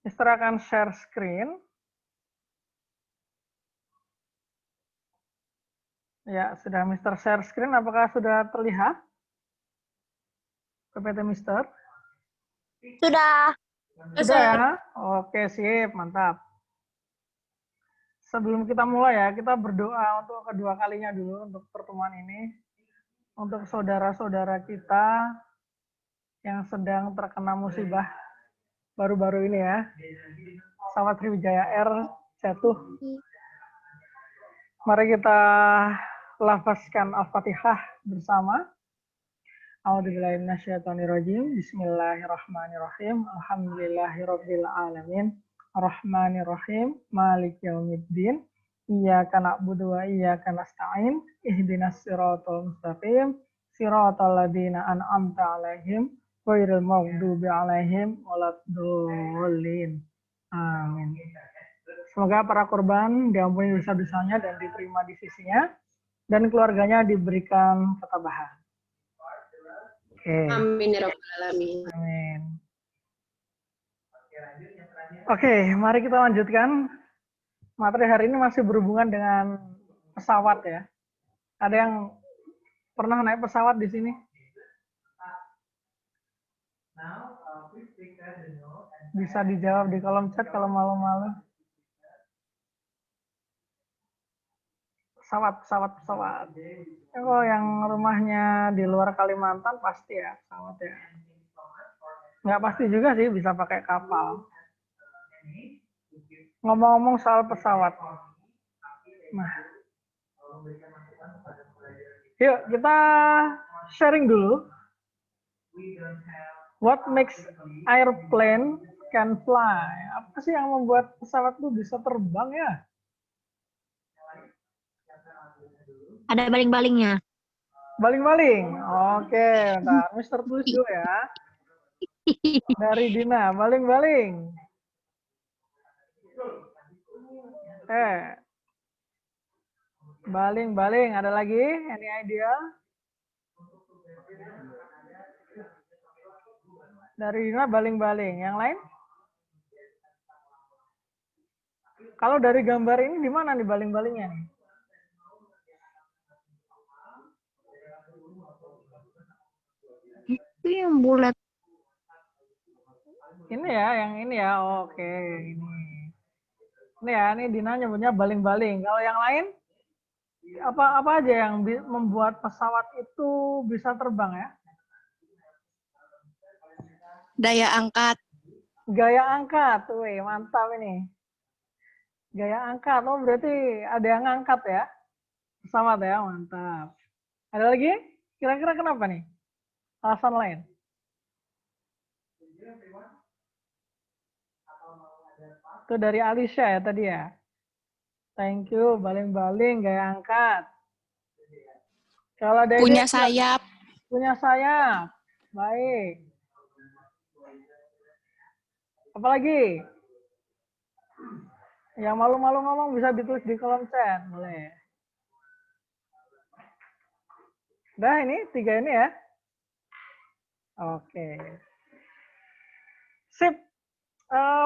Mister akan share screen. Ya, sudah Mister share screen. Apakah sudah terlihat? PPT Mister? Sudah. Sudah ya? Oke, sip. Mantap. Sebelum kita mulai ya, kita berdoa untuk kedua kalinya dulu untuk pertemuan ini. Untuk saudara-saudara kita yang sedang terkena musibah baru-baru ini ya. Pesawat Sriwijaya Air jatuh. Mari kita lafazkan Al-Fatihah bersama. A'udzubillahi minasyaitonirrajim. Bismillahirrahmanirrahim. Alhamdulillahirabbil alamin. Arrahmanirrahim. Maliki yaumiddin. Iyyaka na'budu wa iyyaka nasta'in. Ihdinas siratal mustaqim. Siratal ladzina an'amta 'alaihim ghairil maghdubi 'alaihim waladdallin. Amin. Semoga para korban diampuni dosa-dosanya dan diterima di sisinya, dan keluarganya diberikan ketabahan. Oke. Amin ya rabbal alamin. Amin. Oke, mari kita lanjutkan. Materi hari ini masih berhubungan dengan pesawat ya. Ada yang pernah naik pesawat di sini? Bisa dijawab di kolom chat kalau malu-malu. Pesawat. Kalau yang rumahnya di luar Kalimantan pasti ya pesawat ya. Nggak pasti juga sih, bisa pakai kapal. Ngomong-ngomong soal pesawat. Nah, yuk kita sharing dulu. What makes airplane can fly? Apa sih yang membuat pesawat itu bisa terbang ya? Ada baling-balingnya. Baling-baling. Oke, bentar. Mister tulis dulu ya. Dari Dina, baling-baling. Baling-baling. Ada lagi? Any idea? Dari Dina, baling-baling. Yang lain? Kalau dari gambar ini di mana nih baling-balingnya nih? Itu yang bulat. Ini ya, yang ini ya. Oke, ini. Ini ya, ini Dina nyebutnya baling-baling. Kalau yang lain, apa aja yang membuat pesawat itu bisa terbang ya? Daya angkat. Gaya angkat, wih, mantap ini. Gaya angkat, oh berarti ada yang angkat ya? Pesawat ya, mantap. Ada lagi? Kira-kira kenapa nih? Alasan lain? Itu dari Alicia ya tadi ya? Thank you, baling-baling, gaya angkat. Kalau ada Punya sayap. Punya sayap. Baik. Apalagi? Yang malu-malu ngomong bisa ditulis di kolom chat, boleh. Udah ini, 3 ini ya? Oke. Sip.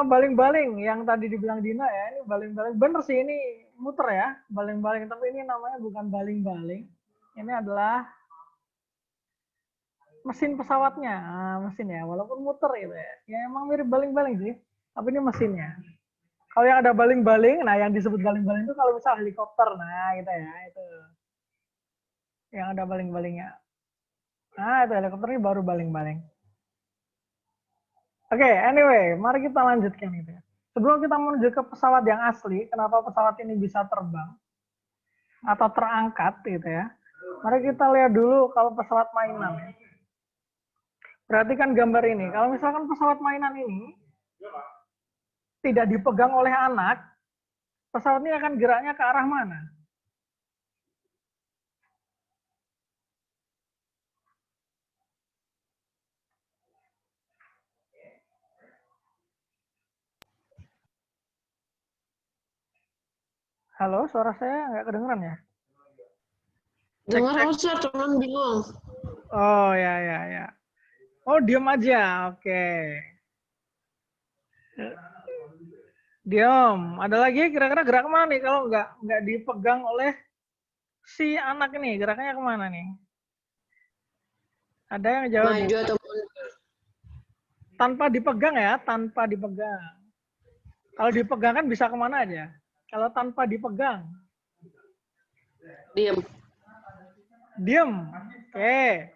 Baling-baling yang tadi dibilang Dina ya, ini baling-baling. Bener sih ini muter ya, baling-baling. Tapi ini namanya bukan baling-baling. Ini adalah mesin pesawatnya, mesin ya, walaupun muter gitu ya. Ya emang mirip baling-baling sih, tapi ini mesinnya. Kalau yang ada baling-baling, nah yang disebut baling-baling itu kalau misal helikopter, nah gitu ya, itu. Yang ada baling-balingnya. Nah itu helikopter ini baru baling-baling. Oke, anyway, mari kita lanjutkan itu ya. Sebelum kita menuju ke pesawat yang asli, kenapa pesawat ini bisa terbang atau terangkat gitu ya. Mari kita lihat dulu kalau pesawat mainan. Perhatikan gambar ini. Kalau misalkan pesawat mainan ini tidak dipegang oleh anak, pesawat ini akan geraknya ke arah mana? Halo, suara saya nggak kedengeran ya? Dengar Ustaz, cuman bingung. Oh ya. Oh, diam aja. Oke. Diam. Ada lagi kira-kira gerak kemana nih kalau nggak dipegang oleh si anak ini? Geraknya kemana nih? Ada yang jawab? Maju atau mundur? Tanpa dipegang ya, tanpa dipegang. Kalau dipegang kan bisa kemana aja. Kalau tanpa dipegang, Diam. diem. Oke.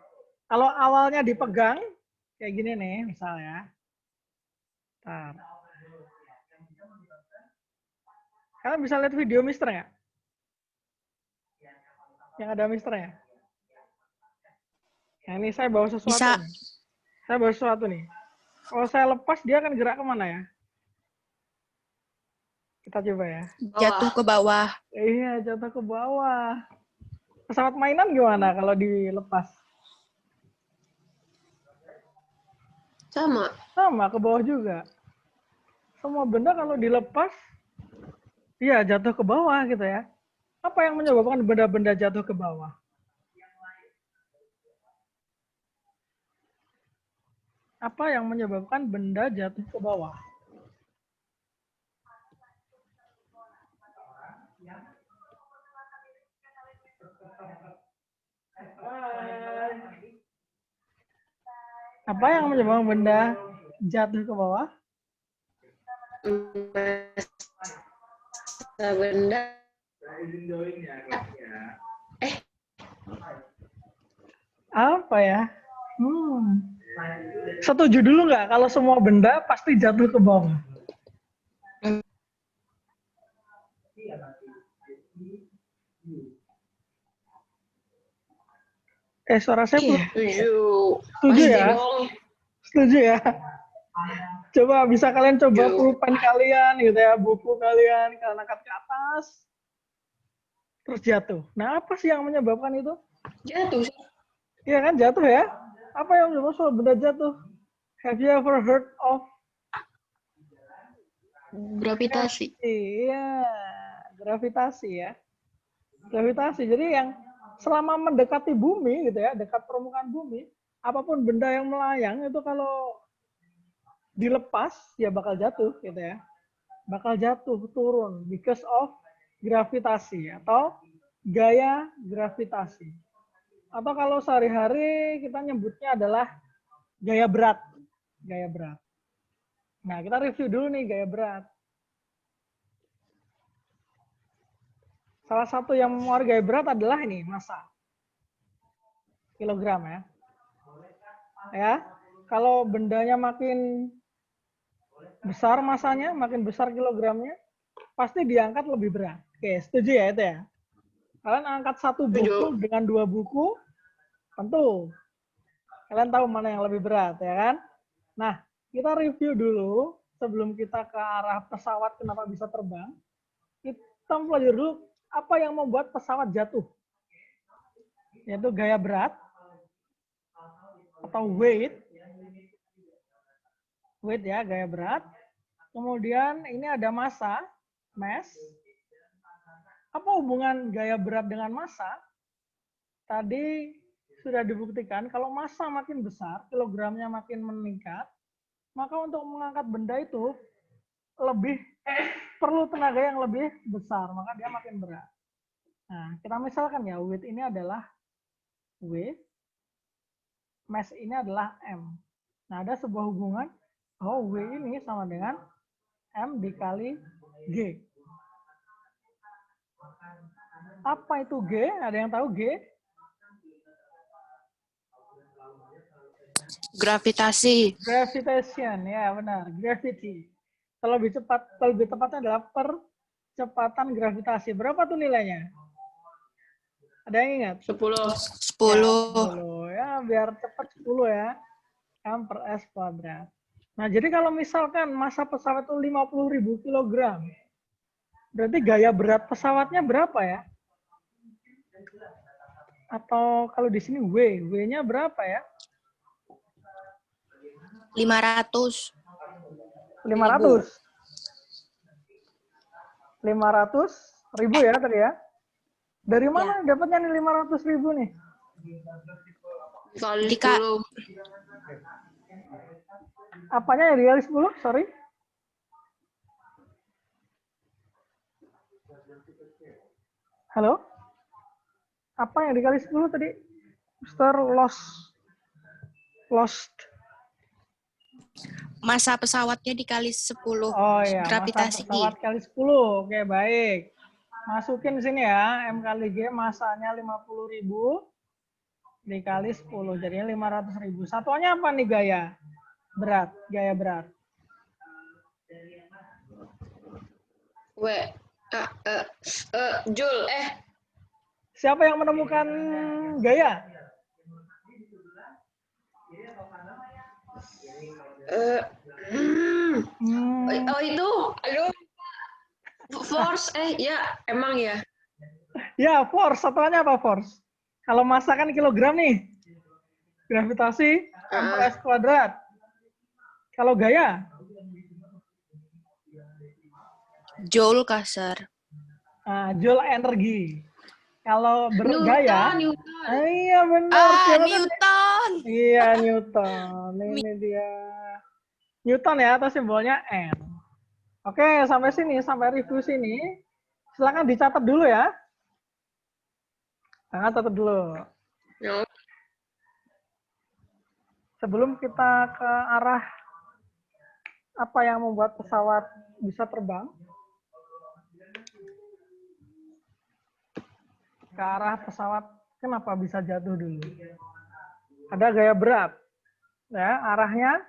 Kalau awalnya dipegang, kayak gini nih misalnya. Ntar. Kalian bisa lihat video Mister nggak? Yang ada Mister ya? Nah ini saya bawa sesuatu Bisa. nih. Saya bawa sesuatu nih. Kalau saya lepas, dia akan gerak kemana ya? Kita coba ya. Jatuh ke bawah. Iya, jatuh ke bawah. Pesawat mainan gimana kalau dilepas? Sama. Sama, ke bawah juga. Semua benda kalau dilepas, iya jatuh ke bawah gitu ya. Apa yang menyebabkan benda-benda jatuh ke bawah? Apa yang menyebabkan benda jatuh ke bawah? Apa yang menyebabkan benda jatuh ke bawah? Masa benda. Apa ya? Setuju dulu nggak kalau semua benda pasti jatuh ke bawah? Suara saya Iya. Setuju. Setuju Pasti ya? dong. Setuju ya? Coba bisa kalian coba Setuju. pulpen kalian gitu ya, buku kalian, kalian angkat ke atas, terus jatuh. Nah apa sih yang menyebabkan itu? Jatuh sih. Iya kan jatuh ya? Apa yang menyebabkan soal benda jatuh? Have you ever heard of Gravitasi. Iya, gravitasi ya. Gravitasi. Jadi yang selama mendekati bumi gitu ya, dekat permukaan bumi, apapun benda yang melayang itu kalau dilepas ya bakal jatuh gitu ya. Bakal jatuh turun because of gravitasi atau gaya gravitasi. Atau kalau sehari-hari kita nyebutnya adalah gaya berat. Gaya berat. Nah, kita review dulu nih gaya berat. Salah satu yang mempengaruhi gaya berat adalah ini, massa. Kilogram ya. Ya, kalau bendanya makin besar massanya, makin besar kilogramnya, pasti diangkat lebih berat. Oke, setuju ya itu ya? Kalian angkat satu buku dengan 2 buku, tentu kalian tahu mana yang lebih berat ya kan? Nah, kita review dulu sebelum kita ke arah pesawat kenapa bisa terbang. Kita pelajari dulu apa yang membuat pesawat jatuh. Yaitu gaya berat atau weight. Weight ya, gaya berat. Kemudian ini ada massa, mass. Apa hubungan gaya berat dengan massa? Tadi sudah dibuktikan kalau massa makin besar, kilogramnya makin meningkat, maka untuk mengangkat benda itu lebih perlu tenaga yang lebih besar, maka dia makin berat. Nah, kita misalkan ya, weight ini adalah W, mass ini adalah M. Nah, ada sebuah hubungan, W ini sama dengan M dikali G. Apa itu G? Ada yang tahu G? Gravitasi. Gravitation, ya benar, gravity. Kalau lebih tepatnya adalah percepatan gravitasi. Berapa tuh nilainya? Ada yang ingat? 10. 10. Ya, biar cepat 10 ya. M per S kuadrat. Nah, jadi kalau misalkan massa pesawat itu 50.000 kilogram, berarti gaya berat pesawatnya berapa ya? Atau kalau di sini W-nya berapa ya? 500. 500. 500.000 ya tadi ya? Dari mana dapatnya nih 500.000 nih? Kali Dika. 10. Apanya ya dikali 10? Sorry. Halo? Apa yang dikali 10 tadi? Mister Lost. Masa pesawatnya dikali 10. Oh ya, masa Gravitasi. pesawat kali 10. Oke, baik. Masukin sini ya, M kali G masanya 50.000 dikali 10, jadinya 500.000. Satuannya apa nih gaya? Berat, gaya berat. Jul, Siapa yang menemukan gaya? oh itu, aduh, force, ya, emang ya. Ya, force. Satuannya apa force? Kalau massa kan kilogram nih. Gravitasi M per S kuadrat. Kalau gaya? Joule kasar. Joule energi. Kalau bergaya, Newton. iya benar. Siapa tadi? Newton. Iya, Newton. Ini dia. Newton ya, atau simbolnya N. Oke, sampai sini, sampai review sini. Silakan dicatat dulu ya. Nah, catat dulu. No. Sebelum kita ke arah apa yang membuat pesawat bisa terbang, ke arah pesawat kenapa bisa jatuh dulu. Ada gaya berat, ya arahnya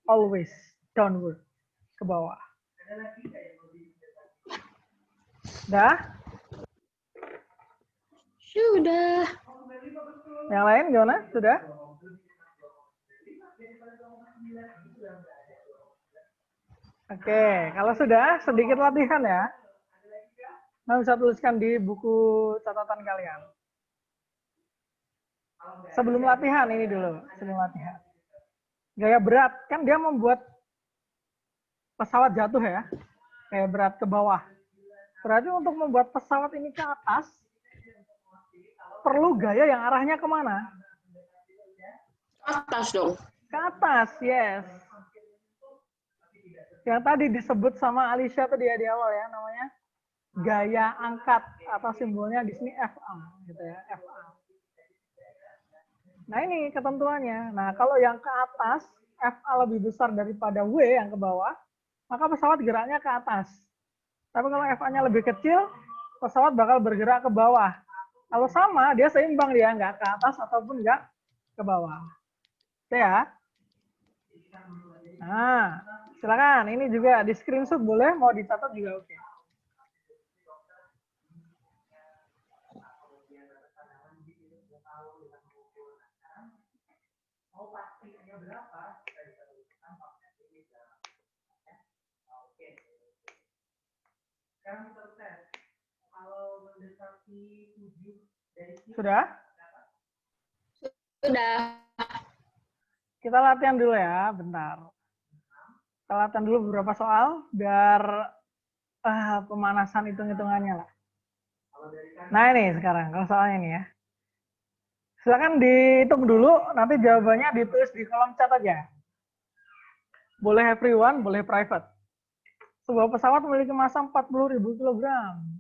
always downward, ke bawah. Dah? Sudah. Yang lain gimana? Sudah? Oke, kalau sudah sedikit latihan ya. Nah, bisa tuliskan di buku catatan kalian. Sebelum latihan ini dulu, sebelum latihan. Gaya berat kan dia membuat pesawat jatuh ya. Gaya berat ke bawah. Berarti untuk membuat pesawat ini ke atas perlu gaya yang arahnya kemana? Atas dong. Ke atas, yes. Yang tadi disebut sama Alicia tadi ya di awal ya, namanya gaya angkat atau simbolnya di sini FA gitu ya, FA. Nah, ini ketentuannya. Nah, kalau yang ke atas FA lebih besar daripada W yang ke bawah, maka pesawat geraknya ke atas. Tapi kalau FA-nya lebih kecil, pesawat bakal bergerak ke bawah. Kalau sama, dia seimbang dia, nggak ke atas ataupun nggak ke bawah. Oke ya. Nah, silakan. Ini juga di screenshot boleh, mau dicatat juga oke. Sudah? Sudah. Kita latihan dulu ya, bentar. Kita latihan dulu beberapa soal, biar pemanasan hitung-hitungannya lah. Nah ini sekarang, kalau soalnya ini ya. Silakan dihitung dulu, nanti jawabannya ditulis di kolom chat aja. Boleh everyone, boleh private. Sebuah pesawat memiliki massa 40.000 kg.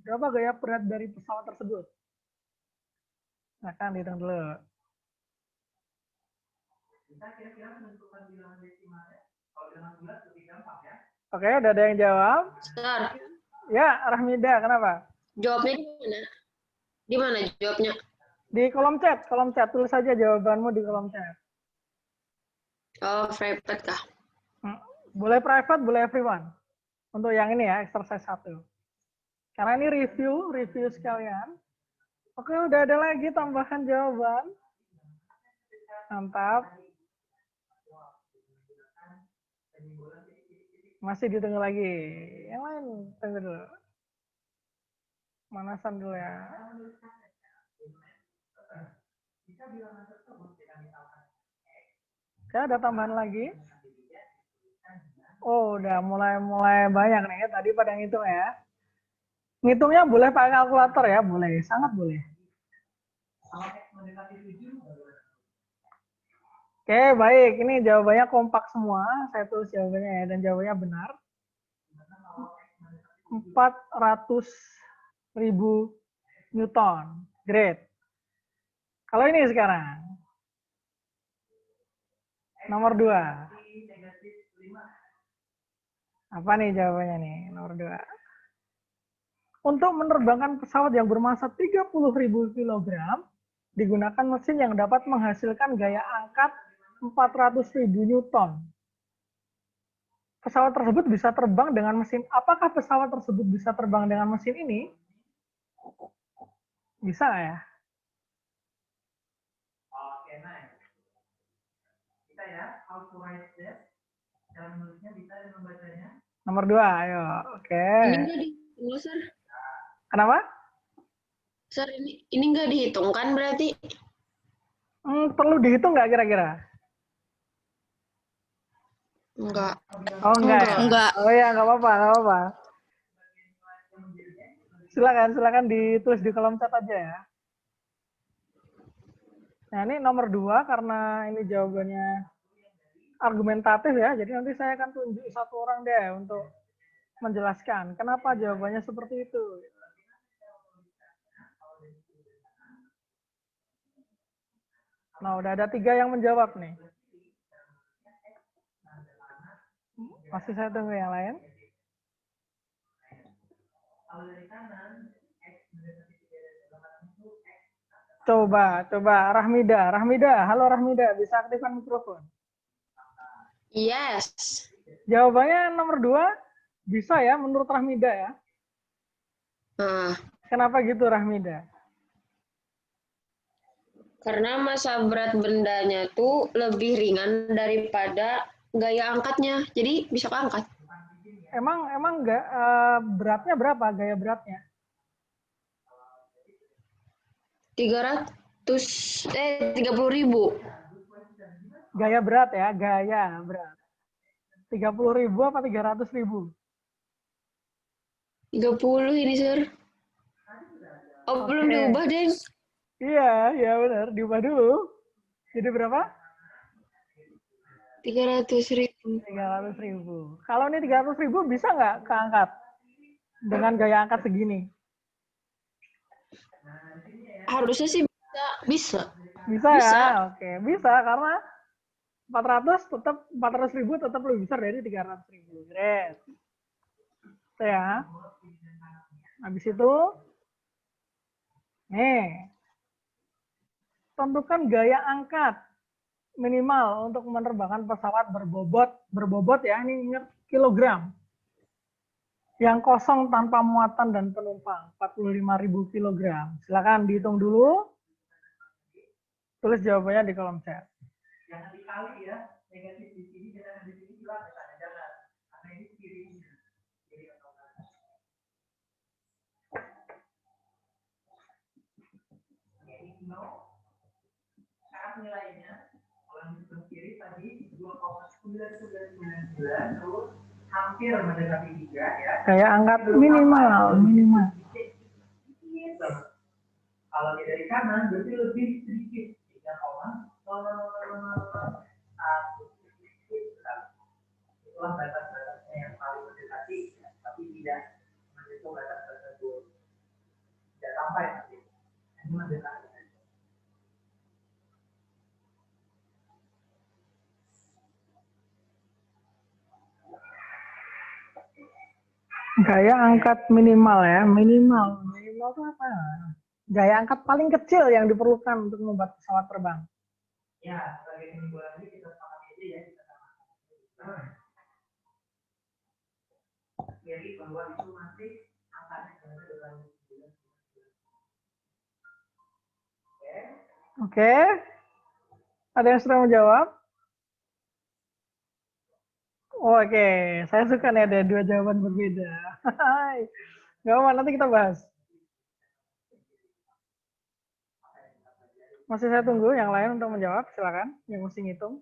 Berapa gaya berat dari pesawat tersebut? Silakan dihitung dulu. Oke, udah ada yang jawab? Bentar. Ya, Rahmida, kenapa? Jawabnya di mana? Di mana jawabnya? Di kolom chat, tulis saja jawabanmu di kolom chat. Oh, private kah? Boleh private, boleh everyone. Untuk yang ini ya, exercise 1. Karena ini review sekalian. Oke, udah ada lagi tambahan jawaban. Mantap. Masih ditunggu lagi. Yang lain, tunggu dulu. Manasan dulu ya. Oke, ada tambahan lagi. Oh, udah mulai banyak nih. Tadi pada ngitung ya. Ngitungnya boleh pakai kalkulator ya, boleh, sangat boleh. Oke, baik. Ini jawabannya kompak semua. Saya tulis jawabannya ya, dan jawabannya benar. 400 ribu Newton. Great. Kalau ini sekarang. Nomor 2. Apa nih jawabannya nih? Nomor 2. Untuk menerbangkan pesawat yang bermassa 30.000 kg, digunakan mesin yang dapat menghasilkan gaya angkat 400.000 Newton. Pesawat tersebut bisa terbang dengan mesin. Apakah pesawat tersebut bisa terbang dengan mesin ini? Bisa nggak ya? Nomor 2, ayo. Oke. Ini nggak dihitung, Sir. Kenapa? Sir, ini nggak dihitung kan berarti? Perlu dihitung nggak kira-kira? Enggak. Oh enggak ya? Enggak. Oh ya, nggak apa-apa, nggak apa-apa. Silakan ditulis di kolom chat aja ya. Nah ini nomor 2 karena ini jawabannya argumentatif ya, jadi nanti saya akan tunjuk satu orang deh untuk menjelaskan kenapa jawabannya seperti itu. Nah udah ada 3 yang menjawab nih. Masih saya tunggu yang lain. Coba Rahmida. Halo Rahmida, bisa aktifkan mikrofon. Yes. Jawabannya nomor 2 bisa ya menurut Rahmida ya. Nah, Kenapa gitu Rahmida? karena massa berat bendanya tuh lebih ringan daripada gaya angkatnya. Jadi bisa keangkat. Emang enggak beratnya berapa gaya beratnya? 30.000. Gaya berat ya, gaya berat. 30.000 apa 300.000? 30 ini, Sir. Oh, belum Oke. diubah, Deng. Iya benar, diubah dulu. Jadi berapa? 300.000. 300.000. Kalau ini 300.000 bisa nggak keangkat dengan gaya angkat segini? Harusnya sih bisa. Bisa. Bisa Bisa. ya? Oke, bisa karena 400.000 tetap lebih besar dari 300.000. Great. Itu ya. Habis itu, nih, tentukan gaya angkat minimal untuk menerbangkan pesawat berbobot ya, ini ingat kilogram. Yang kosong tanpa muatan dan penumpang, 45.000 kilogram. Silakan dihitung dulu. Tulis jawabannya di kolom chat. Jangan dikali ya, negatif di sini, jangan di sini jelas, jangan. Karena ini kirinya. Saat nilainya, kalau yang di kiri tadi 2,9999, terus hampir mendekati 3 ya. Kayak angkat minimal. Kalau dari kanan berarti lebih sedikit 3,0001. Itulah batas-batasnya yang paling mendekati, tapi tidak menyentuh batas tersebut. Tidak sampai nanti. Ini mendekati. Gaya angkat minimal ya, minimal itu apa? Gaya angkat paling kecil yang diperlukan untuk membuat pesawat terbang. Ya, sebagai kesimpulan ini kita sepakati aja ya. Jadi bahwa itu masih angkanya dengan Oke. Ada yang sudah menjawab? Oke, saya suka nih ada 2 jawaban berbeda. Gak apa, nanti kita bahas. Masih saya tunggu yang lain untuk menjawab, silakan. Yang mesti ngitung.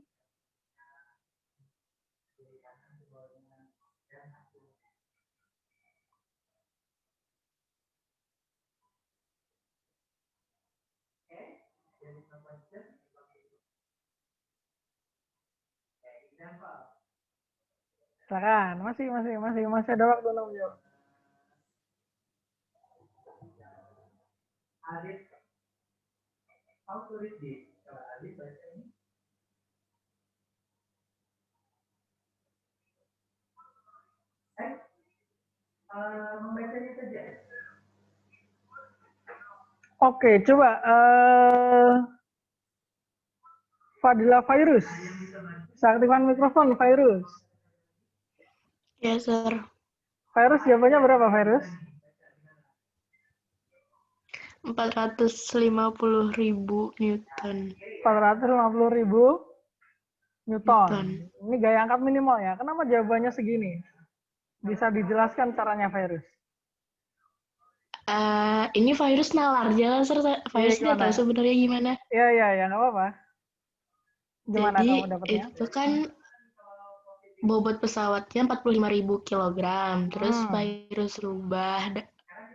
Silakan, masih ada waktu untuk menjawab. Oke, coba Fadila Virus. Bisa aktifkan mikrofon, Virus. Ya, Sir. Virus jawabannya berapa, Virus? 450.000 Newton. 450.000 Newton. Ini gaya angkat minimal ya. Kenapa jawabannya segini? Bisa dijelaskan caranya, Virus? Ini virus nalar jalan, Sir. Virus nggak tahu gimana? sebenarnya gimana. Iya, nggak apa-apa. Gimana Jadi kamu dapatnya? itu kan bobot pesawatnya 45.000 kilogram. Terus virus rubah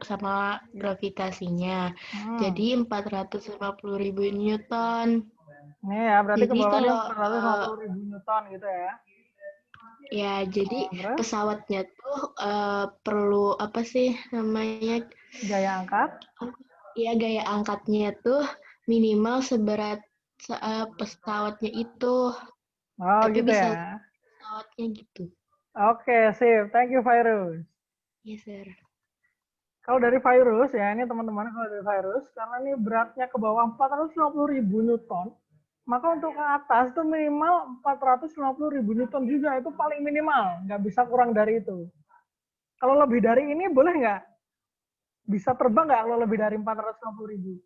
sama gravitasinya. Jadi 450.000 Newton. Ini ya, berarti ke Jadi bawahnya kalau 450.000 Newton gitu ya. ya, jadi Terus? pesawatnya tuh perlu apa sih namanya? Gaya angkat? Ya, gaya angkatnya tuh minimal seberat pesawatnya itu. Oh, Tapi gitu bisa ya. pesawatnya gitu. Oke, sip. Thank you, Virus. Yes, Sir. Kalau dari Virus ya, ini teman-teman kalau dari Virus, karena ini beratnya ke bawah 450.000 Newton, maka untuk ke atas itu minimal 450.000 Newton juga, itu paling minimal, nggak bisa kurang dari itu. Kalau lebih dari ini boleh nggak? Bisa terbang nggak kalau lebih dari 450.000?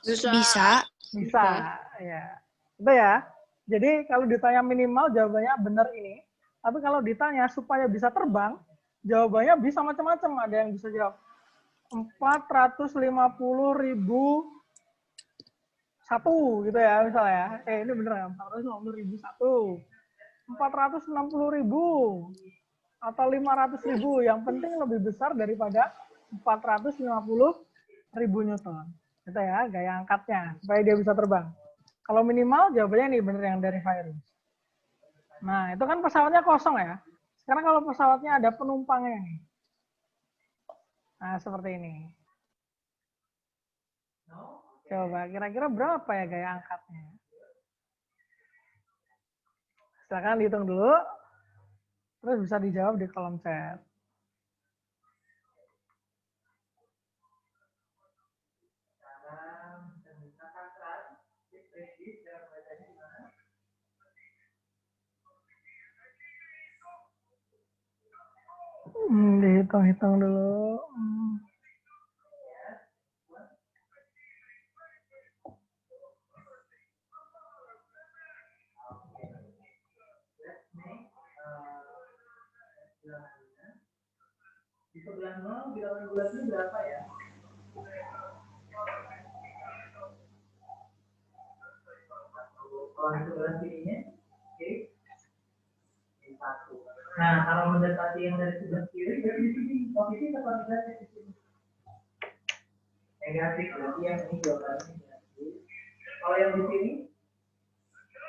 Bisa. Bisa, ya. Itu ya. Jadi kalau ditanya minimal jawabannya benar ini. Tapi kalau ditanya supaya bisa terbang, jawabannya bisa macam-macam. Ada yang bisa jawab 450.000 satu gitu ya misalnya. Ini bener ya, 450.000 satu. 460.000 atau 500.000. Yang penting lebih besar daripada 450.000 Newton. Itu ya gaya angkatnya supaya dia bisa terbang. Kalau minimal jawabannya nih bener yang dari Virus. Nah, itu kan pesawatnya kosong ya. Sekarang kalau pesawatnya ada penumpangnya nih. Nah, seperti ini. Coba kira-kira berapa ya gaya angkatnya? Silakan dihitung dulu. Terus bisa dijawab di kolom chat. Dihitung-hitung dulu. Di sebelah 0, di lawan bulatnya berapa ya? Kalau di sebelah sininya, oke. Satu. Nah, kalau mendekati yang dari sebelah kiri, berarti di sini positif atau negatif di sini? Negatif, berarti yang ini jawabannya negatif. Kalau yang di sini,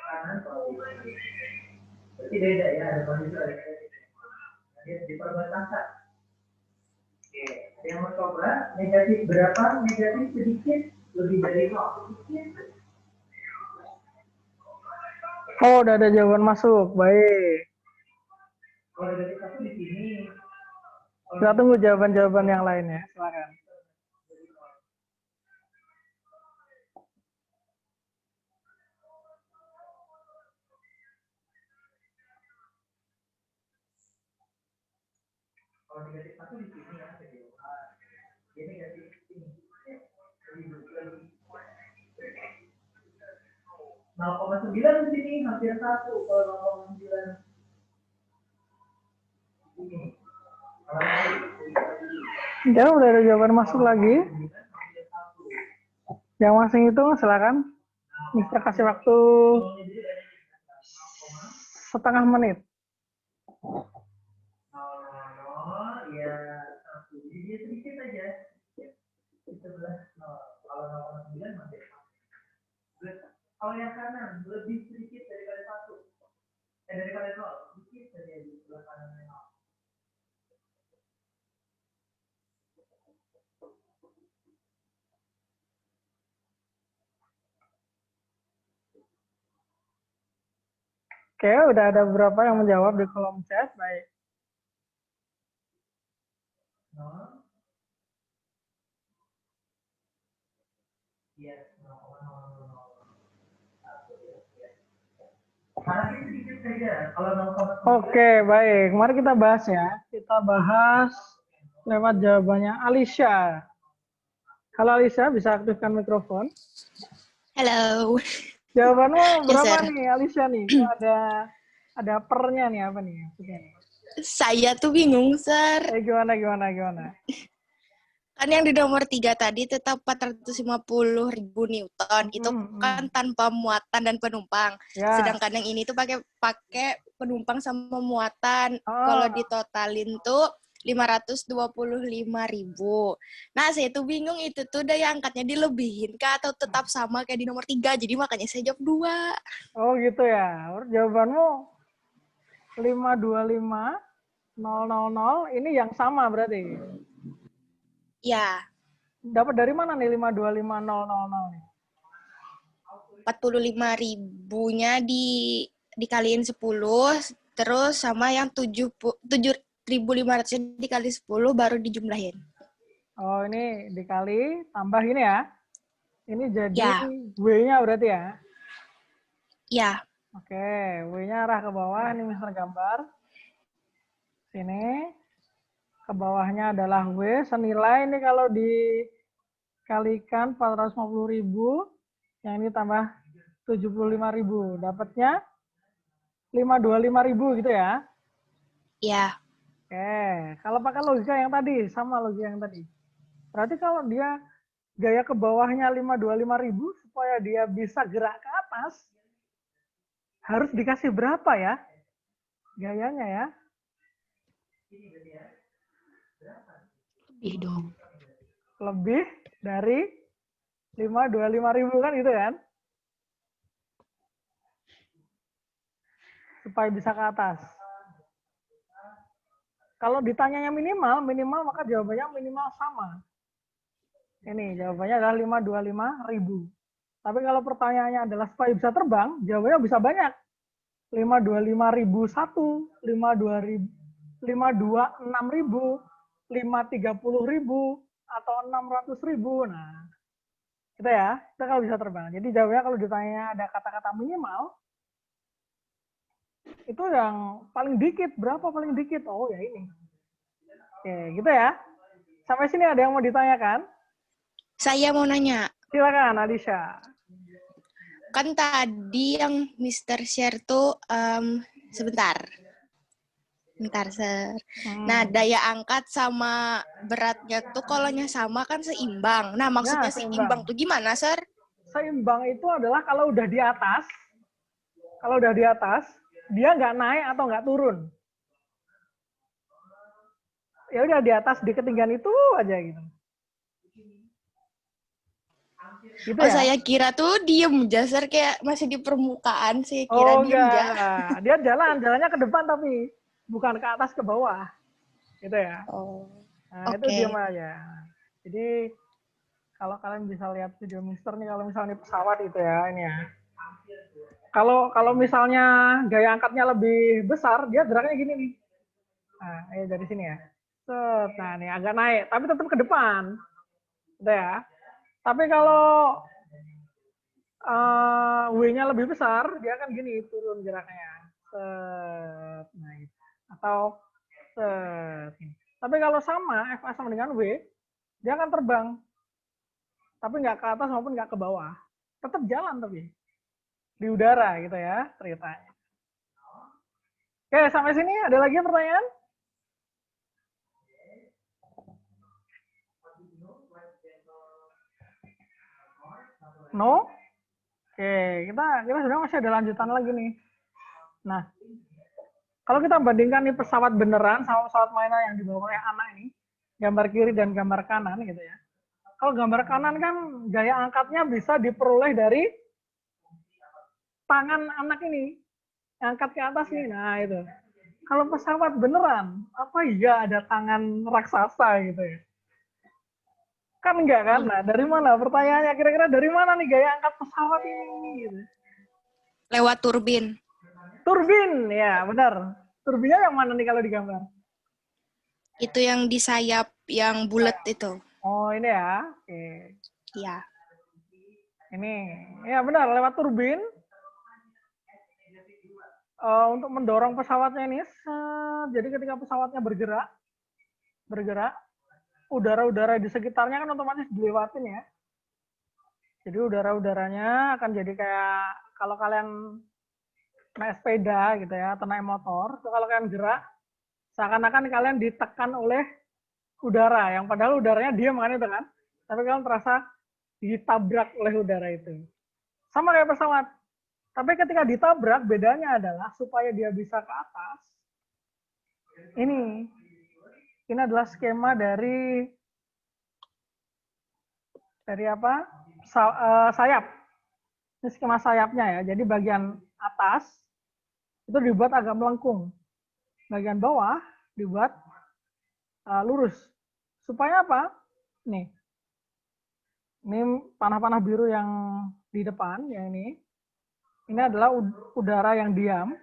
kanan positif. Berarti beda ya, ada positif ada negatif. Nanti di perbatasan. Oke, ada yang mau coba negatif berapa? Negatif sedikit, lebih dari 0 sedikit. Oh, udah ada jawaban masuk. Baik. Kalau negatif satu di sini. Kita tunggu jawaban-jawaban yang lainnya. Silakan. Kalau negatif satu di sini ya, dia negatif ini. 0,9 di sini hampir 1 kalau 0,9 ini. Ya, udah ada jawaban masuk lagi. Yang masih itu silakan. Mister kasih waktu setengah menit. Ya, dia sedikit aja. Di sebelah 0. Kalau 0,9 masih. Kalau yang kanan lebih sedikit daripada 1. Daripada 0. Sedikit saja di sebelah kanan 0. Oke, udah ada beberapa yang menjawab di kolom chat. Baik. Oke, baik. Mari kita bahas ya. Kita bahas lewat jawabannya Alicia. Halo Alicia, bisa aktifkan mikrofon. Halo. Jawabanmu Ya, berapa Sir. nih Alicia nih? Ada pernya nih apa nih? Maksudnya nih? Saya tuh bingung, Sir. Gimana? Kan yang di nomor 3 tadi tetap 450.000 Newton. Itu kan tanpa muatan dan penumpang. Ya. Sedangkan yang ini tuh pakai penumpang sama muatan. Oh. Kalau ditotalin tuh 525.000. Nah, saya tuh bingung itu tuh daya angkatnya dilebihin kah atau tetap sama kayak di nomor 3. Jadi makanya saya jawab 2. Oh gitu ya. Jawabanmu 525.000 ini yang sama berarti. Ya, Dapat dari mana nih 525.000 nih? 45.000-nya dikaliin 10, terus sama yang 7.500 dikali 10 baru dijumlahin. Oh, ini dikali tambah ini ya. Ini jadi Ya. W-nya berarti ya. Ya, Oke, W-nya arah ke bawah, ini Mister gambar. Sini. Ke bawahnya adalah W, senilai ini kalau dikalikan 450.000, yang ini tambah 75.000, dapatnya 525.000 gitu ya. ya, Oke, kalau pakai logika yang tadi, sama logika yang tadi. Berarti kalau dia gaya ke bawahnya 525.000, supaya dia bisa gerak ke atas, harus dikasih berapa ya gayanya ya? Lebih dong. Lebih dari 525.000 kan gitu kan? Supaya bisa ke atas. Kalau ditanyanya minimal maka jawabannya minimal sama. Ini jawabannya adalah 525.000. Tapi kalau pertanyaannya adalah supaya bisa terbang, jawabannya bisa banyak. 525.001, 526.000, 530.000, atau 600.000. Nah, gitu ya. Kita kalau bisa terbang. Jadi jawabannya kalau ditanya ada kata-kata minimal, itu yang paling dikit. Berapa paling dikit? Oh ya ini. Oke, gitu ya. Sampai sini ada yang mau ditanyakan? saya mau nanya. Silakan, Alicia. Kan tadi yang Mr. Share tuh, sebentar, Sir. Nah, daya angkat sama beratnya tuh kalaunya sama kan seimbang. Nah, maksudnya Ya, seimbang tuh gimana, Sir? Seimbang itu adalah kalau udah di atas, dia nggak naik atau nggak turun. Ya udah di atas di ketinggian itu aja gitu. Gitu Oh, ya? saya kira tuh diem, Sir, kayak masih di permukaan. Saya kira Oh diem, enggak. Dia jalannya ke depan tapi bukan ke atas ke bawah. Gitu ya. Oh, Nah, itu diam aja. Jadi kalau kalian bisa lihat video Mister nih, kalau misalnya pesawat itu ya, ini ya. Kalau misalnya gaya angkatnya lebih besar, dia geraknya gini nih. Nah, dari sini ya. Set, nah ini agak naik, tapi tetap ke depan. Gitu ya. Tapi kalau W-nya lebih besar, dia kan gini turun geraknya. Set, nah gitu. Atau set. Tapi kalau sama, FA sama dengan W, dia akan terbang. Tapi nggak ke atas maupun nggak ke bawah. Tetap jalan tapi. Di udara gitu ya ceritanya. Oke, sampai sini ada lagi pertanyaan? No? Oke, kita sebenarnya masih ada lanjutan lagi nih. Nah, kalau kita bandingkan nih pesawat beneran sama pesawat mainan yang dibawa oleh anak ini, gambar kiri dan gambar kanan gitu ya. Kalau gambar kanan kan gaya angkatnya bisa diperoleh dari tangan anak ini, angkat ke atas nih. Nah itu. Kalau pesawat beneran, apa iya ada tangan raksasa gitu ya? Kan enggak kan? Nah, dari mana? Pertanyaannya kira-kira dari mana nih gaya angkat pesawat ini? Gitu. lewat turbin. Turbin, ya benar. Turbinnya yang mana nih kalau di gambar? Itu yang di sayap yang bulat itu. Oh ini ya, oke. Ya. Ini, ya benar lewat turbin untuk mendorong pesawatnya ini. Jadi ketika pesawatnya bergerak, udara-udara di sekitarnya kan otomatis dilewatin ya. Jadi udara-udaranya akan jadi kayak kalau kalian naik sepeda gitu ya, atau naik motor, itu kalau kalian gerak, seakan-akan kalian ditekan oleh udara, yang padahal udaranya diam kan itu kan, tapi kalian terasa ditabrak oleh udara itu. Sama kayak pesawat, tapi ketika ditabrak, bedanya adalah supaya dia bisa ke atas, ini adalah skema dari apa? Sayap. Ini skema sayapnya ya. Jadi bagian atas itu dibuat agak melengkung. Bagian bawah dibuat lurus. Supaya apa? Nih. Ini panah-panah biru yang di depan, yang ini. Ini adalah udara yang diam.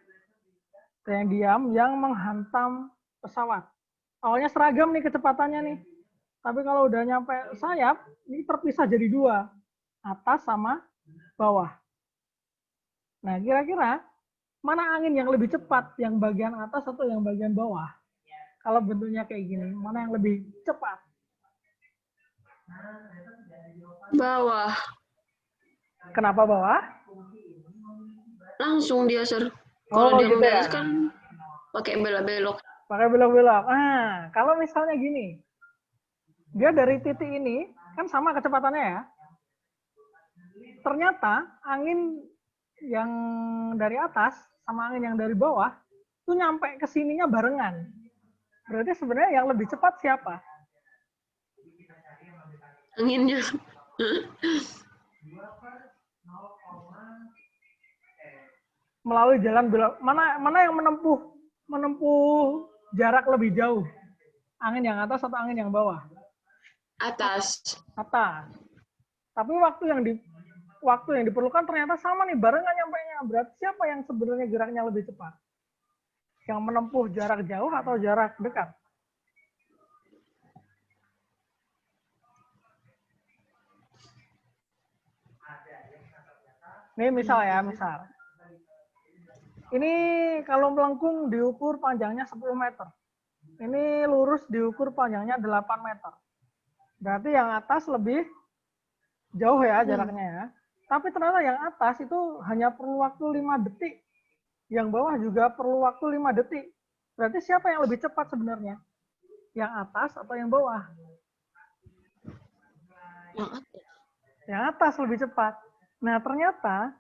Yang menghantam pesawat. Awalnya seragam nih kecepatannya nih. Tapi kalau udah nyampe sayap, ini terpisah jadi dua. Atas sama bawah. Nah, kira-kira mana angin yang lebih cepat, yang bagian atas atau yang bagian bawah? Kalau bentuknya kayak gini, mana yang lebih cepat? Bawah. Kenapa bawah? Langsung dia, Sir. Oh, Kalau dia gitu ya. ngegas kan pakai belok-belok. Pakai belok-belok. Nah, kalau misalnya gini, dia dari titik ini, kan sama kecepatannya ya. Ternyata angin yang dari atas sama angin yang dari bawah itu nyampe ke sininya barengan. Berarti sebenarnya yang lebih cepat siapa? Anginnya. Melalui jalan belok. Mana yang menempuh jarak lebih jauh? Angin yang atas atau angin yang bawah? Atas. Atas. Tapi waktu yang diperlukan ternyata sama nih, barengan nyampainya. Berarti siapa yang sebenarnya geraknya lebih cepat? Yang menempuh jarak jauh atau jarak dekat? Ini misal ya, misal. Ini kalau melengkung diukur panjangnya 10 meter. Ini lurus diukur panjangnya 8 meter. Berarti yang atas lebih jauh ya jaraknya ya. Tapi ternyata yang atas itu hanya perlu waktu 5 detik. Yang bawah juga perlu waktu 5 detik. Berarti siapa yang lebih cepat sebenarnya? Yang atas atau yang bawah? Yang atas. Yang atas lebih cepat. Nah, ternyata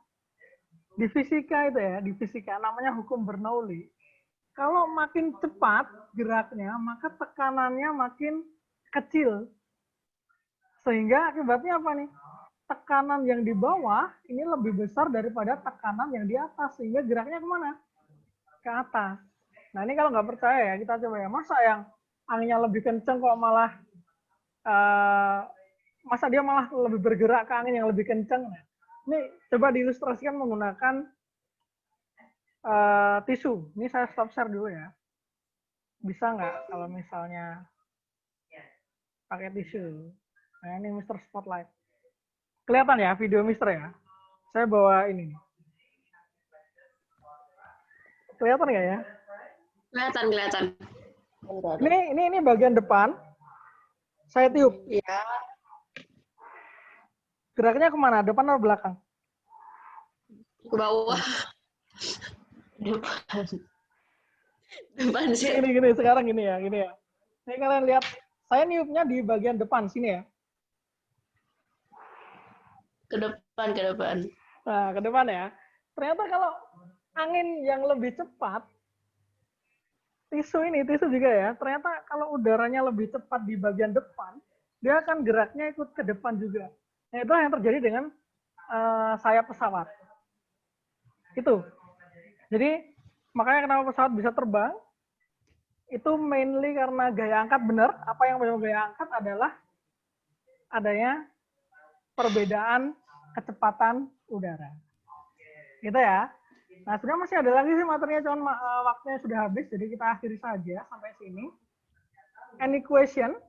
di fisika itu ya, di fisika namanya hukum Bernoulli. Kalau makin cepat geraknya, maka tekanannya makin kecil. Sehingga akibatnya apa nih? Tekanan yang di bawah ini lebih besar daripada tekanan yang di atas. Sehingga geraknya kemana? Ke atas. Nah, ini kalau nggak percaya ya, kita coba ya. Masa yang anginnya lebih kenceng kok malah, masa dia malah lebih bergerak ke angin yang lebih kenceng? Nah, ini coba diilustrasikan menggunakan tisu. Ini saya stop share dulu ya. Bisa nggak kalau misalnya pakai tisu? Nah, ini Mr. Spotlight. Kelihatan ya video Mister ya? Saya bawa ini. Kelihatan nggak ya? Kelihatan. Ini bagian depan. Saya tiup. Iya. Geraknya kemana? Depan atau belakang? Ke bawah. Depan sih. Gini, sekarang gini ya. Ini kalian lihat, saya niupnya di bagian depan sini ya. Ke depan. Nah, ke depan ya. Ternyata kalau angin yang lebih cepat, tisu juga ya, ternyata kalau udaranya lebih cepat di bagian depan, dia akan geraknya ikut ke depan juga. Nah, itu yang terjadi dengan sayap pesawat. Itu. Jadi, makanya kenapa pesawat bisa terbang, itu mainly karena gaya angkat benar. Apa yang menyebabkan gaya angkat adalah adanya perbedaan kecepatan udara. Gitu ya. Nah, sebenarnya masih ada lagi sih materinya, cuman waktunya sudah habis, jadi kita akhiri saja sampai sini. Any question?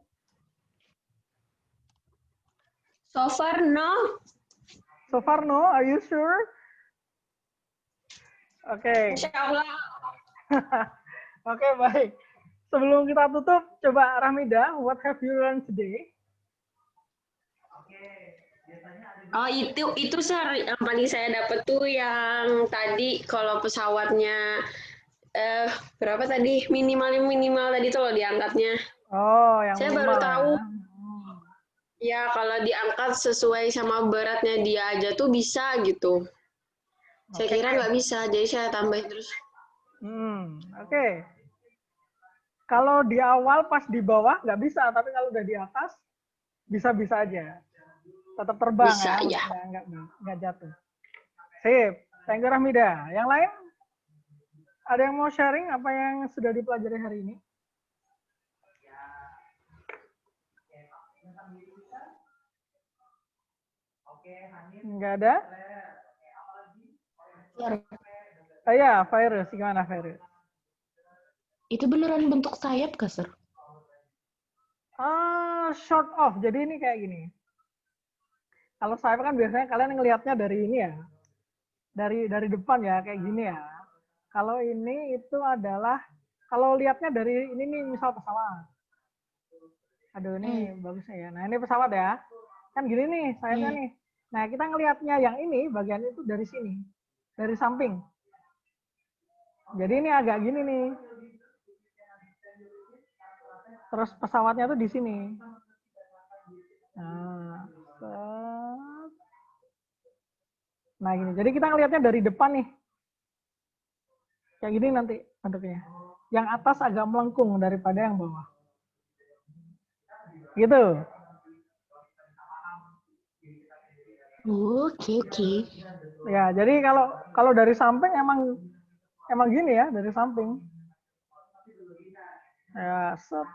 So far, no. So far no, are you sure? Oke. Insya Allah. Oke, baik. Sebelum kita tutup, coba Rahmida, what have you learned today? Oh, itu Sar, yang paling saya dapat tuh yang tadi kalau pesawatnya berapa tadi? Minimal tadi tuh loh diangkatnya. Oh, yang Saya minimal baru tahu. ya. Ya, kalau diangkat sesuai sama beratnya dia aja tuh bisa gitu. Saya Oke. kira nggak bisa, jadi saya tambahin terus. Oke. Kalau di awal pas di bawah nggak bisa, tapi kalau udah di atas bisa-bisa aja. Tetap terbang Bisa, ya, ya. nggak jatuh. Sip. Thank you Rahmida. Yang lain? Ada yang mau sharing apa yang sudah dipelajari hari ini? Nggak ada? Ya, virus. Gimana virus? Itu beneran bentuk sayap gak, Sir? Short of. Jadi ini kayak gini. Kalau sayap kan biasanya kalian ngelihatnya dari ini ya. Dari depan ya, kayak gini ya. Kalau ini itu adalah, kalau lihatnya dari ini nih, misal pesawat. Aduh, ini bagusnya ya. Nah, ini pesawat ya. Kan gini nih, sayapnya nih. Nah, kita ngelihatnya yang ini, bagian itu dari sini. Dari samping. Jadi ini agak gini nih. Terus pesawatnya tuh di sini. Nah, gini. Jadi kita ngelihatnya dari depan nih. Kayak gini nanti bentuknya. Yang atas agak melengkung daripada yang bawah. Gitu. Oke. Ya, jadi kalau dari samping emang gini ya, dari samping. Ya, set.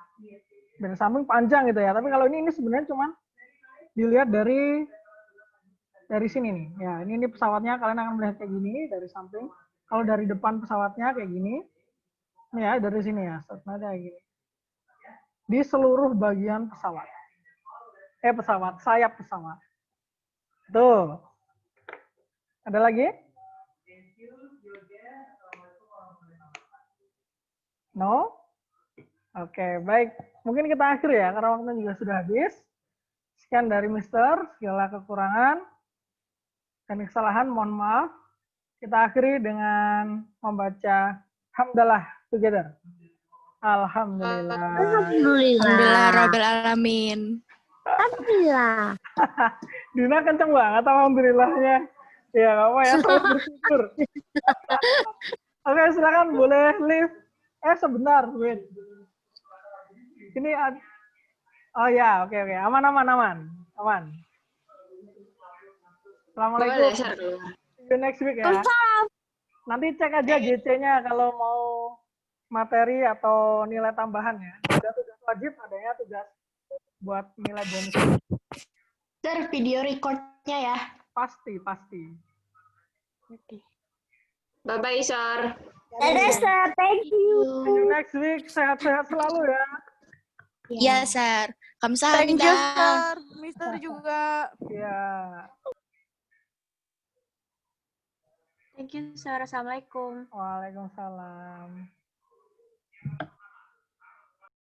Dari samping panjang gitu ya. Tapi kalau ini sebenarnya cuma dilihat dari sini nih. Ya, ini pesawatnya kalian akan melihat kayak gini dari samping. Kalau dari depan pesawatnya kayak gini. Nih ya, dari sini ya. Set, nah, kayak gini. Di seluruh bagian pesawat. Sayap pesawat. Tuh. Ada lagi? No? Oke, baik. Mungkin kita akhir ya, karena waktunya juga sudah habis. Sekian dari Mister, segala kekurangan dan kesalahan, mohon maaf. Kita akhiri dengan membaca Hamdalah together. Alhamdulillah. Alhamdulillah Rabbil Alamin. Alhamdulillah. Dina kenceng banget alhamdulillahnya. Ya, nggak apa ya, selamat bersyukur. Oke, silakan boleh live. Sebentar, wait. Ini oh ya, oke. Aman. Assalamualaikum. Boleh, Sar. See you next week ya. Nanti cek aja GC-nya kalau mau materi atau nilai tambahan ya. Ada tugas wajib, adanya tugas buat nilai bonus. Sir, video recordnya ya. Pasti. Bye-bye, Sar. Dadah, Sir. Thank you. See you next week. Sehat-sehat selalu ya. Ya, Sir. Thank you, Kamsahamnida. Sir. Mister juga. Ya. Thank you, Sir. Assalamualaikum. Waalaikumsalam.